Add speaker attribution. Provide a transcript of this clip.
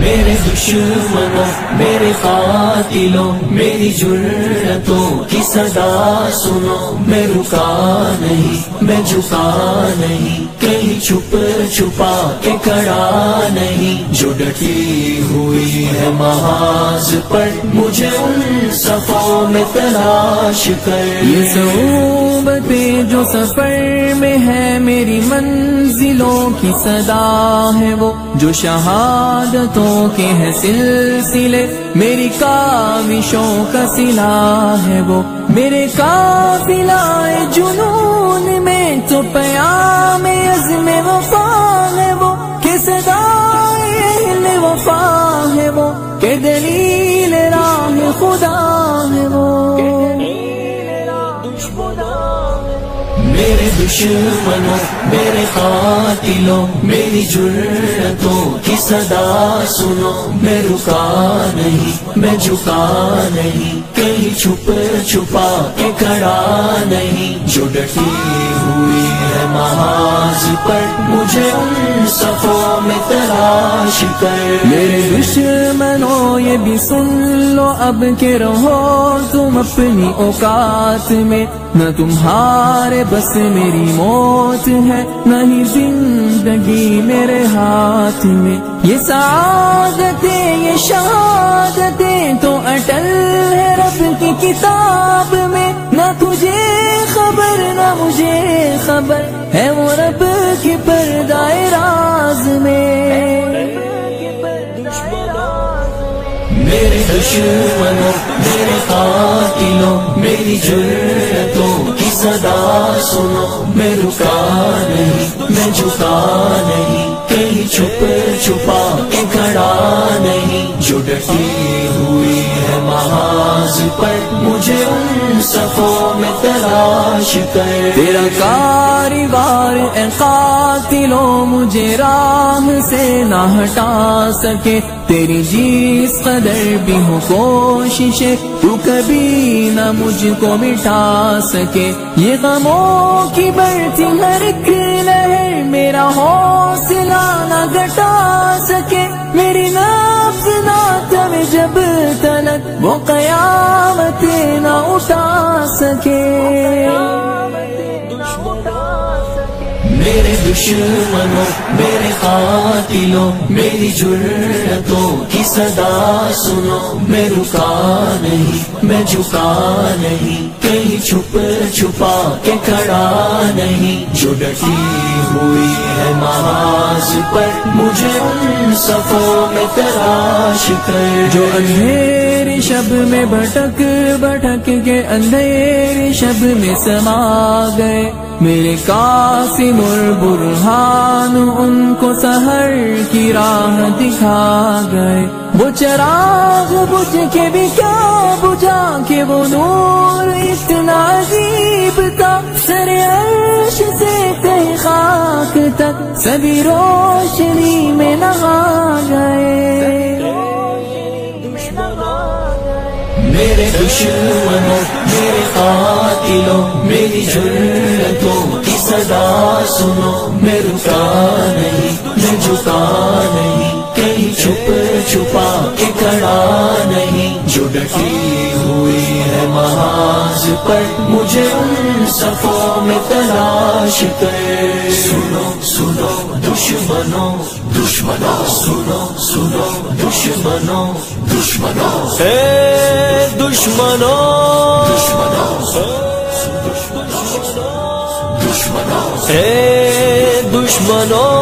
Speaker 1: میرے دشمنوں میرے قاتلوں میری جرأتوں کی صدا سنو، میں رکا نہیں میں جھکا نہیں، کہیں چھپ چھپا کے کھڑا نہیں، جو ڈٹی ہوئی ہے محاذ پر مجھے ان صفوں میں تلاش کر۔
Speaker 2: یہ صعوبتیں جو سفر میں ہے میری منزلوں کی صدا ہے وہ، جو شہادتوں کے ہیں سلسلے میری کاوشوں کا سلاح ہے وہ، میرے قافلہ جنون میں تو پیام عزم وفا ہے وہ، کہ صدائے اہل وفا ہے وہ، کہ دلیل راہ خدا ہے وہ۔
Speaker 1: میرے دشمنوں میرے قاتلوں میری جرأتوں کی صدا سنو، میں رکا نہیں میں جھکا نہیں، کہیں چھپ چھپا کے کھڑا نہیں، جو ڈٹی ہوئی ہے محاذ پر مجھے ان صفوں میں تلاش کر۔
Speaker 2: میرے دشمنوں یہ بھی سن لو اب کہ رہو تم اپنی اوقات میں، نہ تمہارے بس میری موت ہے، نہ ہی زندگی میرے ہاتھ میں، یہ سعادتیں یہ شہادتیں تو اٹل ہے رب کی کتاب میں، نہ تجھے خبر نہ مجھے خبر ہے وہ رب کے پردہ راز میں۔
Speaker 1: میرے دشمنوں میرے قاتلوں میری جرأتوں کی صدا سنو، میں رکا نہیں میں جھکا نہیں، کہیں چھپ چھپا کے کھڑا نہیں، جو ڈٹی ہوئی ہے محاذ پر مجھے ان صفوں میں تلاش کر۔
Speaker 2: تیرا کاروبار اے قاتلوں مجھے راہ سے نہ ہٹا سکے، تیری جس قدر بھی ہو کوششیں تو کبھی نہ مجھ کو مٹا سکے، یہ غموں کی بڑھتی ہر ایک لہر میرا حوصلہ نہ گھٹا سکے، میری نفس نہ تھمے جب تلک وہ قیامتیں نہ اٹھا سکے۔
Speaker 1: میرے دشمنوں میرے قاتلوں میری جرأتوں کی صدا سنو، میں رکا نہیں میں جھکا نہیں، کہیں چھپ چھپا کے کھڑا نہیں، جو ڈٹی ہوئی ہے محاذ پر مجھے ان صفوں میں تلاش کر۔
Speaker 2: جو اندھیری شب میں بھٹک بھٹک کے اندھیری شب میں سما گئے، میرے قاسم اور برہان ان کو سحر کی راہ دکھا گئے، وہ چراغ بجھ کے بھی کیا بجھا کہ وہ نور اتنا عجیب تھا، سر عرش سے تہ خاک تک سبھی روشنی میں نہا گئے۔
Speaker 1: میرے دشمنوں میرے قاتلوں میری جرأتوں کی صدا سنو، میں رکا نہیں میں جھکا نہیں، کہیں چھپ چھپا کے کھڑا نہیں، جو ڈٹی ہوئی ہے محاذ پر مجھے ان صفوں میں تلاش کر۔ سنو سنو دشمنوں دشمنوں سنو سنو دشمنوں دشمنوں، اے دشمنوں دشمنوں دشمنوں، اے دشمنوں